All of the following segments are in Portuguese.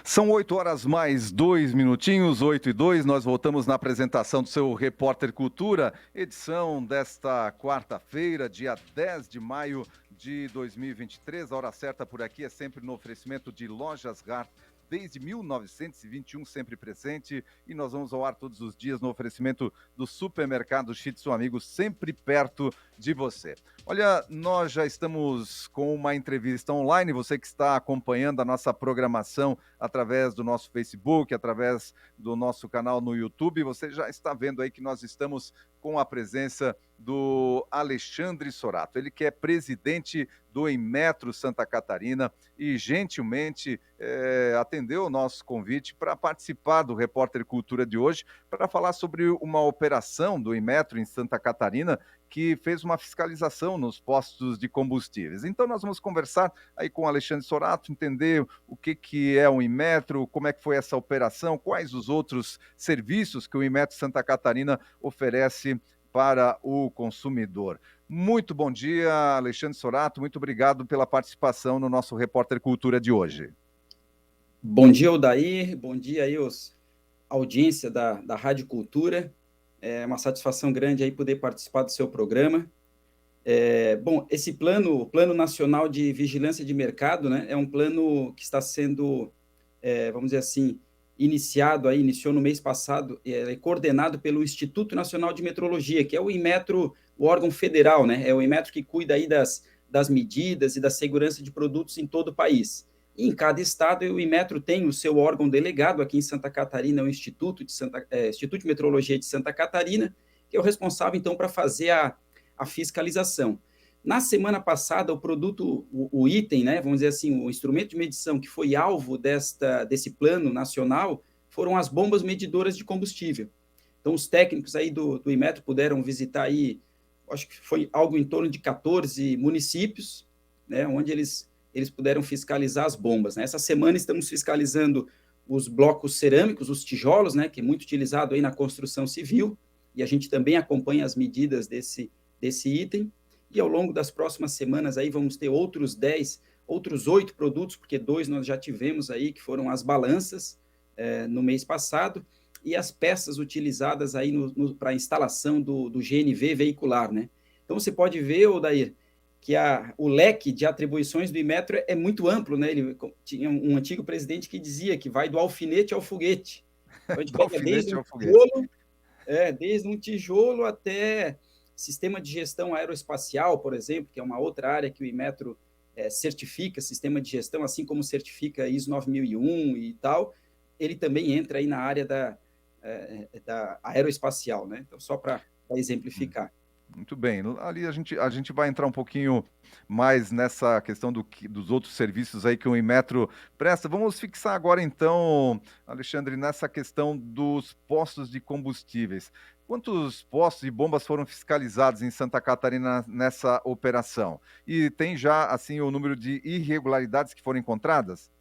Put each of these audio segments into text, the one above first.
São 8 horas mais 2 minutinhos, 8:02. Nós voltamos na apresentação do seu Repórter Cultura, edição desta quarta-feira, dia 10 de maio de 2023. A hora certa por aqui é sempre no oferecimento de Lojas Gart, desde 1921, sempre presente. E nós vamos ao ar todos os dias no oferecimento do Supermercado Shitsu Amigo, sempre perto de você. Olha, nós já estamos com uma entrevista online, você que está acompanhando a nossa programação através do nosso Facebook, através do nosso canal no YouTube, você já está vendo aí que nós estamos com a presença do Alexandre Sorato, ele que é presidente do Inmetro Santa Catarina e gentilmente atendeu o nosso convite para participar do Repórter Cultura de hoje, para falar sobre uma operação do Inmetro em Santa Catarina que fez uma fiscalização nos postos de combustíveis. Então nós vamos conversar aí com o Alexandre Sorato, entender o que é o Inmetro, como é que foi essa operação, quais os outros serviços que o Inmetro Santa Catarina oferece para o consumidor. Muito bom dia, Alexandre Sorato, muito obrigado pela participação no nosso Repórter Cultura de hoje. Bom dia, Odair, bom dia aí audiência da Rádio Cultura. É uma satisfação grande aí poder participar do seu programa. Bom, esse plano, o Plano Nacional de Vigilância de Mercado, né, é um plano que está sendo, vamos dizer assim, iniciou no mês passado, é coordenado pelo Instituto Nacional de Metrologia, que é o Inmetro, o órgão federal, né, é o Inmetro que cuida aí das medidas e da segurança de produtos em todo o país. E em cada estado, o Inmetro tem o seu órgão delegado, aqui em Santa Catarina, o Instituto de Metrologia de Santa Catarina, que é o responsável, então, para fazer a fiscalização. Na semana passada, o produto, o item, né, vamos dizer assim, o instrumento de medição que foi alvo desse plano nacional foram as bombas medidoras de combustível. Então, os técnicos aí do Inmetro puderam visitar aí, acho que foi algo em torno de 14 municípios, né, onde eles puderam fiscalizar as bombas, né? Essa semana estamos fiscalizando os blocos cerâmicos, os tijolos, né, que é muito utilizado aí na construção civil, e a gente também acompanha as medidas desse item, e ao longo das próximas semanas aí vamos ter outros 8 produtos, porque 2 nós já tivemos aí, que foram as balanças no mês passado, e as peças utilizadas aí para a instalação do GNV veicular, né? Então você pode ver, Odair, que o leque de atribuições do Inmetro é muito amplo, né? Ele tinha um antigo presidente que dizia que vai do alfinete ao foguete. Então a gente pega desde um tijolo até sistema de gestão aeroespacial, por exemplo, que é uma outra área que o Inmetro certifica, sistema de gestão, assim como certifica ISO 9001 e tal, ele também entra aí na área da aeroespacial, né? Então, só para exemplificar. Muito bem, ali a gente vai entrar um pouquinho mais nessa questão dos outros serviços aí que o Inmetro presta. Vamos fixar agora então, Alexandre, nessa questão dos postos de combustíveis. Quantos postos e bombas foram fiscalizados em Santa Catarina nessa operação? E tem já, assim, o número de irregularidades que foram encontradas?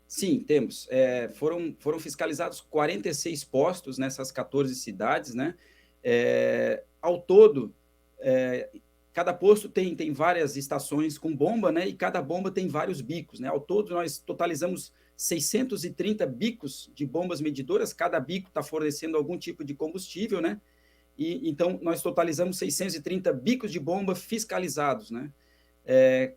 Sim, temos. Foram fiscalizados 46 postos nessas 14 cidades, né? Ao todo, cada posto tem várias estações com bomba, né? E cada bomba tem vários bicos, né? Ao todo, nós totalizamos 630 bicos de bombas medidoras, cada bico está fornecendo algum tipo de combustível, né? E então nós totalizamos 630 bicos de bomba fiscalizados, né?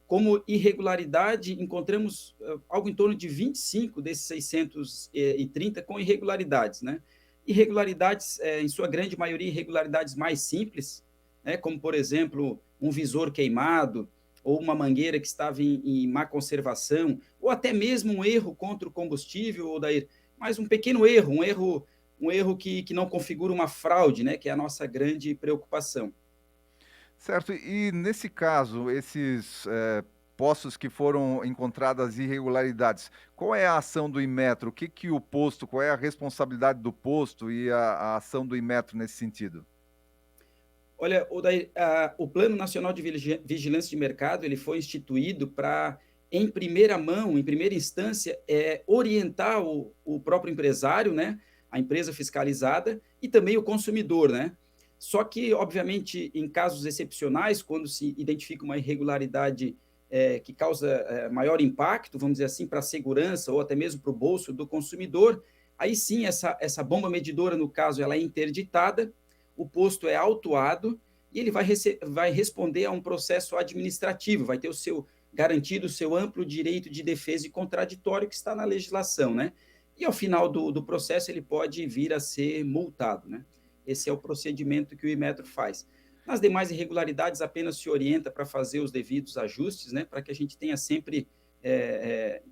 Como irregularidade, encontramos algo em torno de 25 desses 630 com irregularidades, né? Irregularidades, em sua grande maioria, irregularidades mais simples, né? Como, por exemplo, um visor queimado, ou uma mangueira que estava em má conservação, ou até mesmo um erro contra o combustível, Odair, mas um pequeno erro, um erro que não configura uma fraude, né? Que é a nossa grande preocupação. Certo, e nesse caso, esses postos que foram encontradas irregularidades, qual é a ação do Inmetro? Qual é a responsabilidade do posto e a ação do Inmetro nesse sentido? Olha, o Plano Nacional de Vigilância de Mercado ele foi instituído para, em primeira mão, em primeira instância, orientar o próprio empresário, né, a empresa fiscalizada, e também o consumidor, né? Só que, obviamente, em casos excepcionais, quando se identifica uma irregularidade que causa maior impacto, vamos dizer assim, para a segurança ou até mesmo para o bolso do consumidor, aí sim essa bomba medidora, no caso, ela é interditada, o posto é autuado e ele vai responder a um processo administrativo, vai ter garantido o seu amplo direito de defesa e contraditório que está na legislação, né? E ao final do processo ele pode vir a ser multado, né? Esse é o procedimento que o Inmetro faz. Nas demais irregularidades, apenas se orienta para fazer os devidos ajustes, né? Para que a gente tenha sempre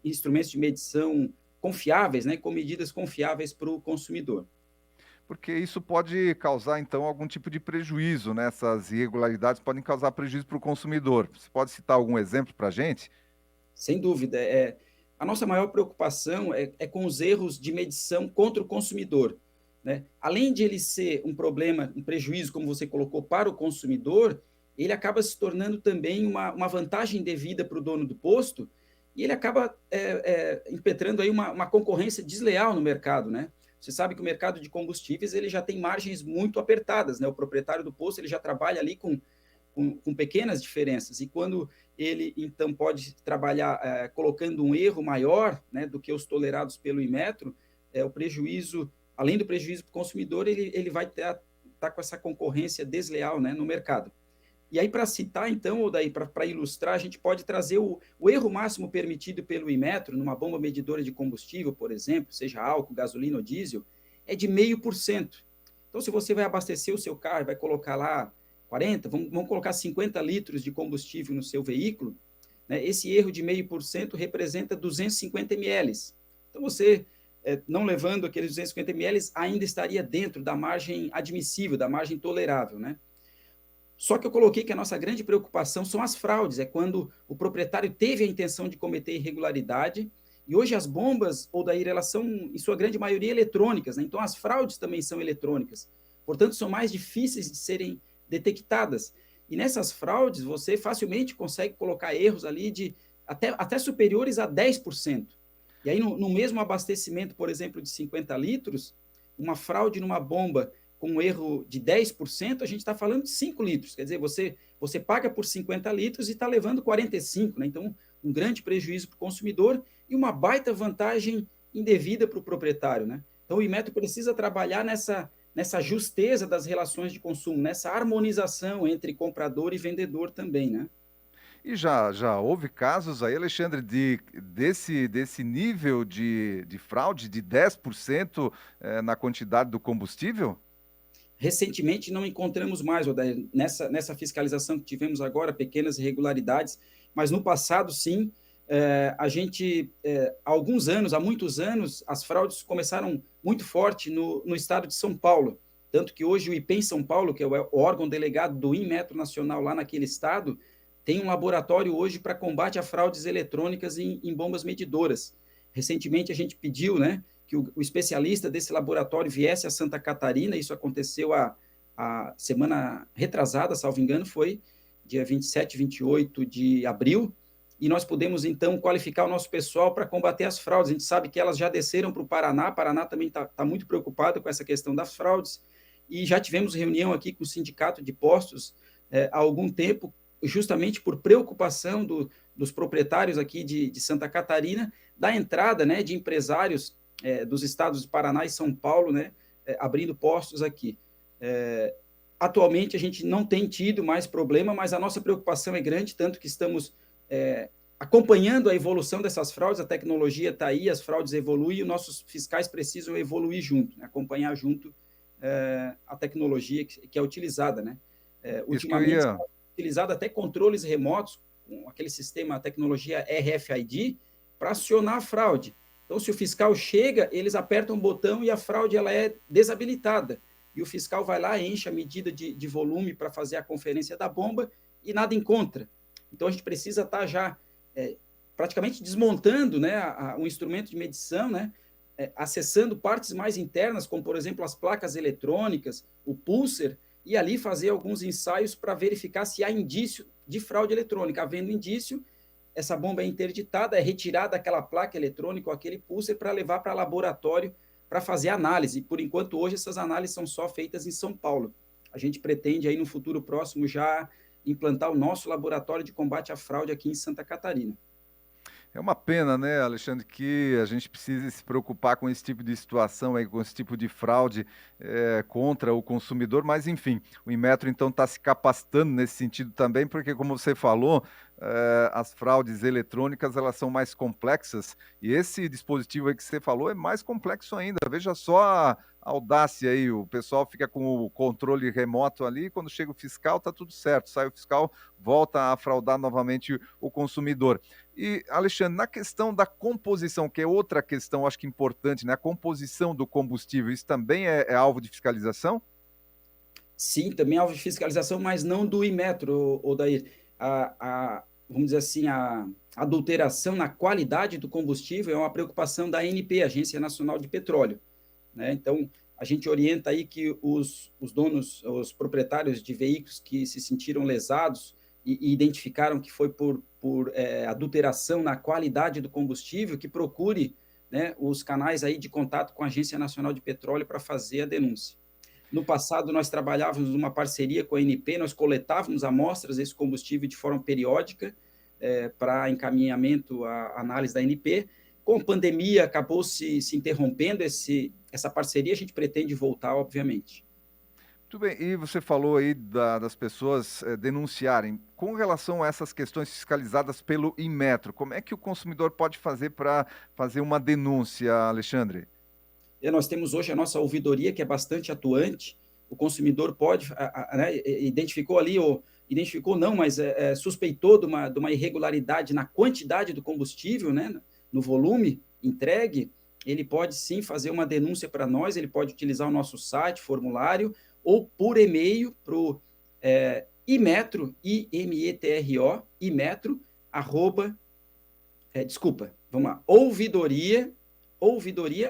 instrumentos de medição confiáveis, né? Com medidas confiáveis para o consumidor. Porque isso pode causar, então, algum tipo de prejuízo, né? Essas irregularidades podem causar prejuízo para o consumidor. Você pode citar algum exemplo para a gente? Sem dúvida. A nossa maior preocupação é com os erros de medição contra o consumidor, né? Além de ele ser um problema, um prejuízo, como você colocou, para o consumidor, ele acaba se tornando também uma vantagem devida para o dono do posto e ele acaba impetrando aí uma concorrência desleal no mercado, né? Você sabe que o mercado de combustíveis ele já tem margens muito apertadas, né? O proprietário do posto ele já trabalha ali com pequenas diferenças. E quando ele, então, pode trabalhar colocando um erro maior, né, do que os tolerados pelo Inmetro, o prejuízo, além do prejuízo para o consumidor, ele vai tá com essa concorrência desleal, né, no mercado. E aí, para citar, então, ou daí para ilustrar, a gente pode trazer o erro máximo permitido pelo Inmetro, numa bomba medidora de combustível, por exemplo, seja álcool, gasolina ou diesel, é de 0,5%. Então, se você vai abastecer o seu carro e vai colocar lá 40, vamos colocar 50 litros de combustível no seu veículo, né, esse erro de 0,5% representa 250 ml. Então, você, não levando aqueles 250 ml, ainda estaria dentro da margem admissível, da margem tolerável, né? Só que eu coloquei que a nossa grande preocupação são as fraudes, é quando o proprietário teve a intenção de cometer irregularidade, e hoje as bombas, ou daí elas são, em sua grande maioria, eletrônicas, né? Então as fraudes também são eletrônicas, portanto são mais difíceis de serem detectadas. E nessas fraudes, você facilmente consegue colocar erros ali de até superiores a 10%. E aí, no mesmo abastecimento, por exemplo, de 50 litros, uma fraude numa bomba com um erro de 10%, a gente está falando de 5 litros. Quer dizer, você paga por 50 litros e está levando 45, né? Então, um grande prejuízo para o consumidor e uma baita vantagem indevida para o proprietário, né? Então, o Inmetro precisa trabalhar nessa justeza das relações de consumo, nessa harmonização entre comprador e vendedor também, né? E já houve casos aí, Alexandre, desse nível de fraude de 10% na quantidade do combustível? Recentemente não encontramos mais, Odair, nessa fiscalização que tivemos agora, pequenas irregularidades, mas no passado, sim, a gente, há muitos anos, as fraudes começaram muito forte no estado de São Paulo, tanto que hoje o IPEM São Paulo, que é o órgão delegado do Inmetro Nacional lá naquele estado, tem um laboratório hoje para combate a fraudes eletrônicas em bombas medidoras. Recentemente a gente pediu, né, que o especialista desse laboratório viesse a Santa Catarina, isso aconteceu a semana retrasada, salvo engano, foi dia 27, 28 de abril, e nós pudemos, então, qualificar o nosso pessoal para combater as fraudes. A gente sabe que elas já desceram para o Paraná também está muito preocupado com essa questão das fraudes, e já tivemos reunião aqui com o Sindicato de Postos há algum tempo, justamente por preocupação dos proprietários aqui de Santa Catarina, da entrada, né, de empresários dos estados de Paraná e São Paulo, né, abrindo postos aqui. Atualmente a gente não tem tido mais problema, mas a nossa preocupação é grande, tanto que estamos acompanhando a evolução dessas fraudes, a tecnologia está aí, as fraudes evoluem, e os nossos fiscais precisam evoluir junto, né, acompanhar junto a tecnologia que é utilizada, né? Isso que eu Ultimamente, ia. utilizado até controles remotos, com aquele sistema, a tecnologia RFID, para acionar a fraude. Então, se o fiscal chega, eles apertam um botão e a fraude ela é desabilitada. E o fiscal vai lá, enche a medida de volume para fazer a conferência da bomba e nada encontra. Então, a gente precisa estar já praticamente desmontando, né, um instrumento de medição, né, acessando partes mais internas, como, por exemplo, as placas eletrônicas, o pulser, e ali fazer alguns ensaios para verificar se há indício de fraude eletrônica. Havendo indício, essa bomba é interditada, é retirada aquela placa eletrônica ou aquele pulser para levar para laboratório para fazer análise. Por enquanto, hoje, essas análises são só feitas em São Paulo. A gente pretende, aí no futuro próximo, já implantar o nosso laboratório de combate à fraude aqui em Santa Catarina. É uma pena, né, Alexandre, que a gente precise se preocupar com esse tipo de situação, aí, com esse tipo de fraude contra o consumidor, mas enfim, o Inmetro então está se capacitando nesse sentido também, porque como você falou, as fraudes eletrônicas elas são mais complexas e esse dispositivo aí que você falou é mais complexo ainda. Veja só a audácia aí, o pessoal fica com o controle remoto ali, quando chega o fiscal tá tudo certo, sai o fiscal, volta a fraudar novamente o consumidor. E, Alexandre, na questão da composição, que é outra questão, acho que importante, né? A composição do combustível, isso também é alvo de fiscalização? Sim, também alvo de fiscalização, mas não do Inmetro, Odair. Vamos dizer assim, a adulteração na qualidade do combustível é uma preocupação da ANP, Agência Nacional de Petróleo, né? Então, a gente orienta aí que os donos, os proprietários de veículos que se sentiram lesados e identificaram que foi por adulteração na qualidade do combustível, que procure, né, os canais aí de contato com a Agência Nacional de Petróleo para fazer a denúncia. No passado, nós trabalhávamos numa parceria com a ANP, nós coletávamos amostras desse combustível de forma periódica para encaminhamento à análise da ANP. Com a pandemia, acabou se interrompendo essa parceria, a gente pretende voltar, obviamente. Muito bem, e você falou aí das pessoas denunciarem. Com relação a essas questões fiscalizadas pelo Inmetro, como é que o consumidor pode fazer para fazer uma denúncia, Alexandre? Nós temos hoje a nossa ouvidoria, que é bastante atuante. O consumidor pode, né, identificou ali, ou identificou não, mas suspeitou de uma irregularidade na quantidade do combustível, né, no volume entregue, ele pode sim fazer uma denúncia para nós, ele pode utilizar o nosso site, formulário, ou por e-mail para o Imetro, I-M-E-T-R-O, Imetro, arroba, desculpa, vamos lá, ouvidoria,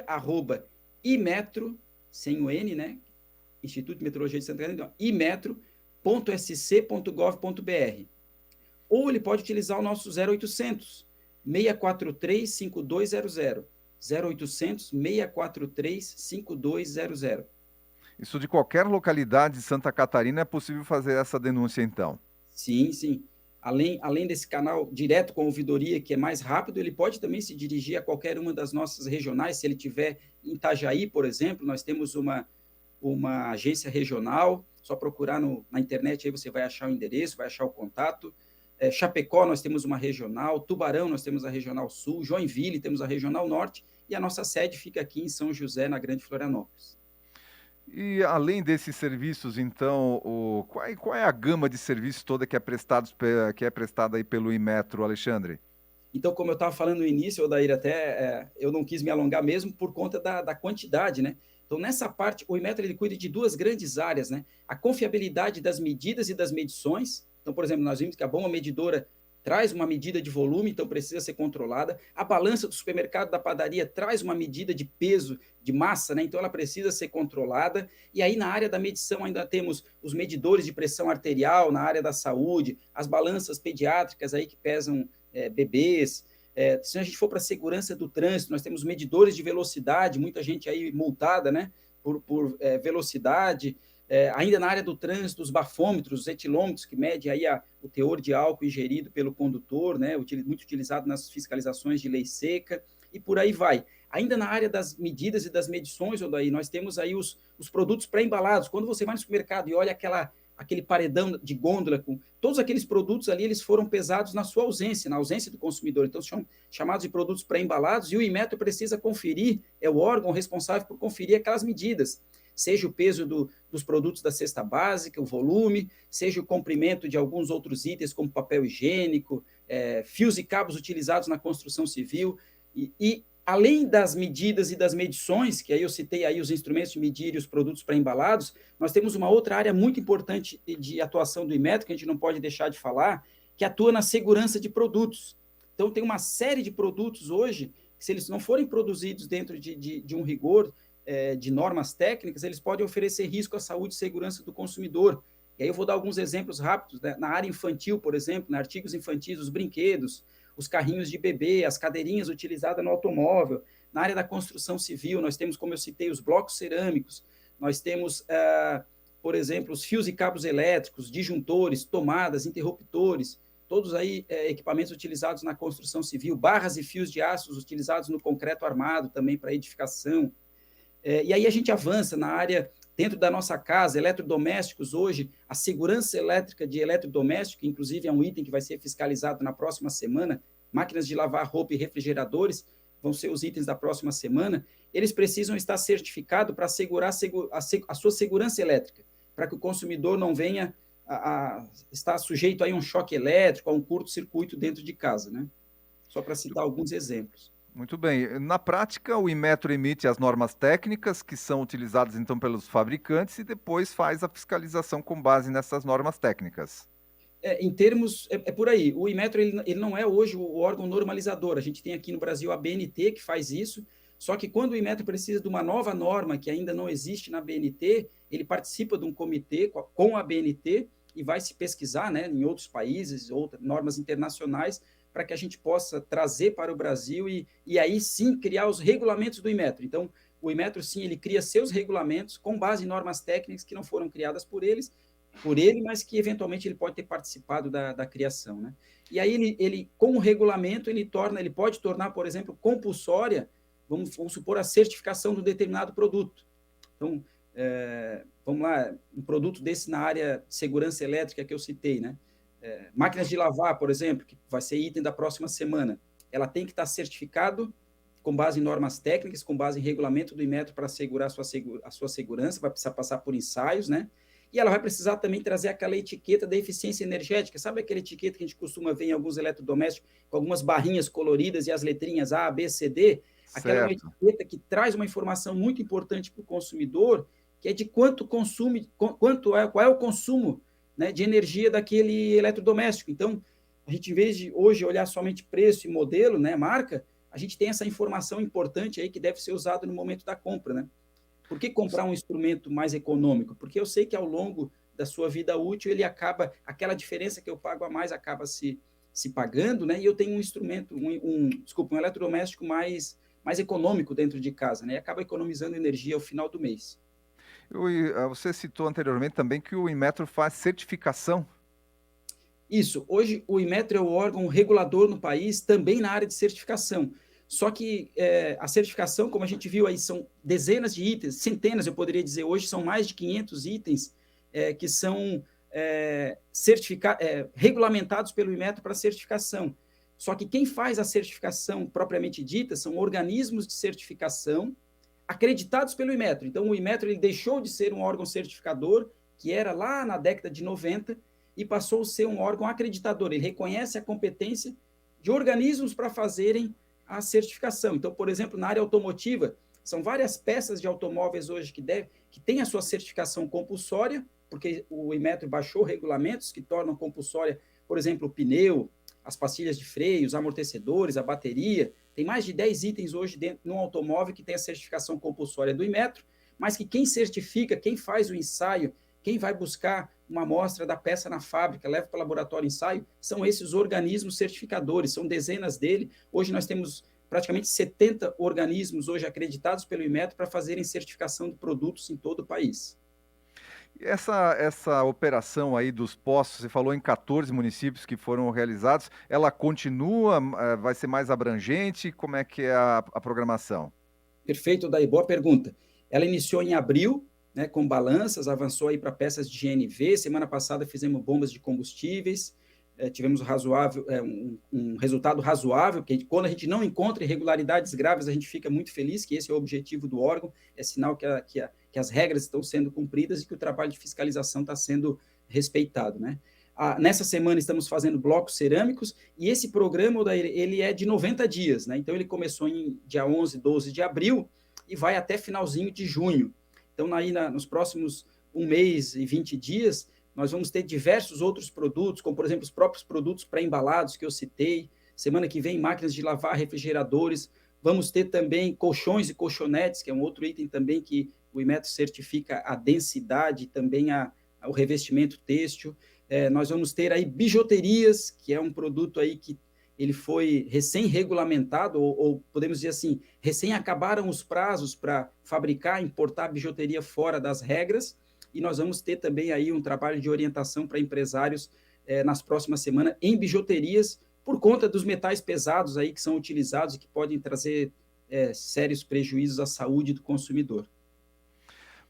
arroba, Imetro, sem o N, né? Instituto de Meteorologia de Santa Catarina, imetro.sc.gov.br. Ou ele pode utilizar o nosso 0800 643 5200. 0800 643 5200. Isso de qualquer localidade de Santa Catarina é possível fazer essa denúncia, então? Sim, sim. Além desse canal direto com a ouvidoria, que é mais rápido, ele pode também se dirigir a qualquer uma das nossas regionais. Se ele tiver em Itajaí, por exemplo, nós temos uma agência regional, só procurar na internet, aí você vai achar o endereço, vai achar o contato. Chapecó, nós temos uma regional, Tubarão, nós temos a regional sul, Joinville, temos a regional norte, e a nossa sede fica aqui em São José, na Grande Florianópolis. E além desses serviços, então, qual é a gama de serviços toda que é prestada aí pelo Inmetro, Alexandre? Então, como eu estava falando no início, Odair, eu não quis me alongar mesmo por conta da quantidade, né? Então, nessa parte, o Inmetro ele cuida de duas grandes áreas, né? A confiabilidade das medidas e das medições. Então, por exemplo, nós vimos que a bomba medidora traz uma medida de volume, então precisa ser controlada. A balança do supermercado, da padaria, traz uma medida de peso, de massa, né? Então ela precisa ser controlada. E aí, na área da medição, ainda temos os medidores de pressão arterial, na área da saúde, as balanças pediátricas aí que pesam bebês. Se a gente for para a segurança do trânsito, nós temos medidores de velocidade, muita gente aí multada, né, por velocidade. Ainda na área do trânsito, os bafômetros, os etilômetros, que medem aí o teor de álcool ingerido pelo condutor, né, muito utilizado nas fiscalizações de lei seca, e por aí vai. Ainda na área das medidas e das medições, Odaí, nós temos aí os produtos pré-embalados. Quando você vai no supermercado e olha aquele paredão de gôndola com todos aqueles produtos ali, eles foram pesados na sua ausência, na ausência do consumidor. Então, são chamados de produtos pré-embalados, e o Inmetro precisa conferir, é o órgão responsável por conferir aquelas medidas, seja o peso dos produtos da cesta básica, o volume, seja o comprimento de alguns outros itens, como papel higiênico, fios e cabos utilizados na construção civil, e além das medidas e das medições, que aí eu citei aí os instrumentos de medir e os produtos pré-embalados, nós temos uma outra área muito importante de atuação do Inmetro, que a gente não pode deixar de falar, que atua na segurança de produtos. Então, tem uma série de produtos hoje, que se eles não forem produzidos dentro de um rigor de normas técnicas, eles podem oferecer risco à saúde e segurança do consumidor. E aí eu vou dar alguns exemplos rápidos, né? Na área infantil, por exemplo, né? Artigos infantis, os brinquedos, os carrinhos de bebê, as cadeirinhas utilizadas no automóvel. Na área da construção civil, nós temos, como eu citei, os blocos cerâmicos, nós temos por exemplo, os fios e cabos elétricos, disjuntores, tomadas, interruptores, todos aí equipamentos utilizados na construção civil, barras e fios de aços utilizados no concreto armado também para edificação. E aí a gente avança na área, dentro da nossa casa, eletrodomésticos hoje, a segurança elétrica de eletrodoméstico, que inclusive é um item que vai ser fiscalizado na próxima semana, máquinas de lavar roupa e refrigeradores vão ser os itens da próxima semana, eles precisam estar certificados para assegurar a sua segurança elétrica, para que o consumidor não venha a estar sujeito a um choque elétrico, a um curto-circuito dentro de casa, né? Só para citar alguns exemplos. Muito bem. Na prática, o Inmetro emite as normas técnicas que são utilizadas então pelos fabricantes e depois faz a fiscalização com base nessas normas técnicas. Em termos, por aí. O Inmetro ele não é hoje o órgão normalizador. A gente tem aqui no Brasil a BNT que faz isso, só que quando o Inmetro precisa de uma nova norma que ainda não existe na BNT, ele participa de um comitê com a BNT e vai se pesquisar, né, em outros países, outras normas internacionais, para que a gente possa trazer para o Brasil e aí sim criar os regulamentos do Inmetro. Então, o Inmetro, sim, ele cria seus regulamentos com base em normas técnicas que não foram criadas por ele, mas que eventualmente ele pode ter participado da criação, né? E aí ele com o regulamento, ele pode tornar, por exemplo, compulsória, vamos supor, a certificação de um determinado produto. Então, vamos lá, um produto desse na área de segurança elétrica que eu citei, né? Máquinas de lavar, por exemplo, que vai ser item da próxima semana, ela tem que estar certificado com base em normas técnicas, com base em regulamento do Inmetro para assegurar a sua segurança, vai precisar passar por ensaios, né? E ela vai precisar também trazer aquela etiqueta da eficiência energética. Sabe aquela etiqueta que a gente costuma ver em alguns eletrodomésticos, com algumas barrinhas coloridas e as letrinhas A, B, C, D? Aquela é uma etiqueta que traz uma informação muito importante para o consumidor, que é de quanto consome, qual é o consumo, né, de energia daquele eletrodoméstico. Então, a gente, em vez de hoje olhar somente preço e modelo, né, marca, a gente tem essa informação importante aí que deve ser usada no momento da compra, né? Por que comprar um instrumento mais econômico? Porque eu sei que ao longo da sua vida útil, aquela diferença que eu pago a mais acaba se pagando, né? E eu tenho um instrumento, um eletrodoméstico mais econômico dentro de casa, né? E acaba economizando energia ao final do mês. Você citou anteriormente também que o Inmetro faz certificação. Isso. Hoje, o Inmetro é o órgão regulador no país, também na área de certificação. Só que a certificação, como a gente viu aí, são dezenas de itens, centenas, eu poderia dizer, hoje são mais de 500 itens que são regulamentados pelo Inmetro para certificação. Só que quem faz a certificação propriamente dita são organismos de certificação acreditados pelo Inmetro. Então, o Inmetro ele deixou de ser um órgão certificador, que era lá na década de 90, e passou a ser um órgão acreditador. Ele reconhece a competência de organismos para fazerem a certificação. Então, por exemplo, na área automotiva, são várias peças de automóveis hoje que têm a sua certificação compulsória, porque o Inmetro baixou regulamentos que tornam compulsória, por exemplo, o pneu, as pastilhas de freio, os amortecedores, a bateria. Tem mais de 10 itens hoje dentro de um automóvel que tem a certificação compulsória do Inmetro, mas que quem certifica, quem faz o ensaio, quem vai buscar uma amostra da peça na fábrica, leva para o laboratório ensaio, são esses organismos certificadores, são dezenas dele. Hoje nós temos praticamente 70 organismos hoje acreditados pelo Inmetro para fazerem certificação de produtos em todo o país. Essa operação aí dos postos, você falou em 14 municípios que foram realizados, ela continua, vai ser mais abrangente? Como é que é a programação? Perfeito, Daí, boa pergunta. Ela iniciou em abril, né, com balanças, avançou aí para peças de GNV, semana passada fizemos bombas de combustíveis, tivemos um resultado razoável, porque quando a gente não encontra irregularidades graves, a gente fica muito feliz, que esse é o objetivo do órgão, é sinal que as regras estão sendo cumpridas e que o trabalho de fiscalização está sendo respeitado, né? Nessa semana estamos fazendo blocos cerâmicos e esse programa ele é de 90 dias, né? Então ele começou em dia 11, 12 de abril e vai até finalzinho de junho. Então aí nos próximos 1 mês e 20 dias nós vamos ter diversos outros produtos, como por exemplo os próprios produtos pré-embalados que eu citei. Semana que vem máquinas de lavar, refrigeradores. Vamos ter também colchões e colchonetes, que é um outro item também que o Inmetro certifica a densidade, também o revestimento têxtil. Nós vamos ter aí bijuterias, que é um produto aí que ele foi recém-regulamentado, ou podemos dizer assim, recém acabaram os prazos para fabricar e importar bijuteria fora das regras, e nós vamos ter também aí um trabalho de orientação para empresários nas próximas semanas em bijuterias, por conta dos metais pesados aí que são utilizados e que podem trazer sérios prejuízos à saúde do consumidor.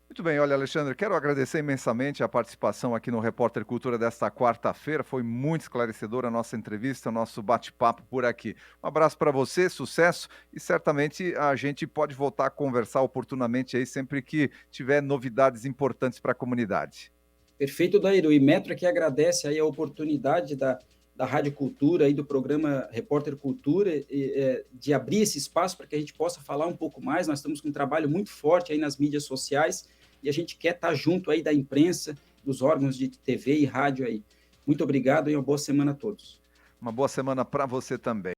Muito bem, olha, Alexandre, quero agradecer imensamente a participação aqui no Repórter Cultura desta quarta-feira. Foi muito esclarecedora a nossa entrevista, o nosso bate-papo por aqui. Um abraço para você, sucesso, e certamente a gente pode voltar a conversar oportunamente aí sempre que tiver novidades importantes para a comunidade. Perfeito, Daíro. O Imetro aqui agradece aí a oportunidade da Rádio Cultura e do programa Repórter Cultura de abrir esse espaço para que a gente possa falar um pouco mais. Nós estamos com um trabalho muito forte aí nas mídias sociais e a gente quer estar junto aí da imprensa, dos órgãos de TV e rádio aí. Muito obrigado e uma boa semana a todos. Uma boa semana para você também.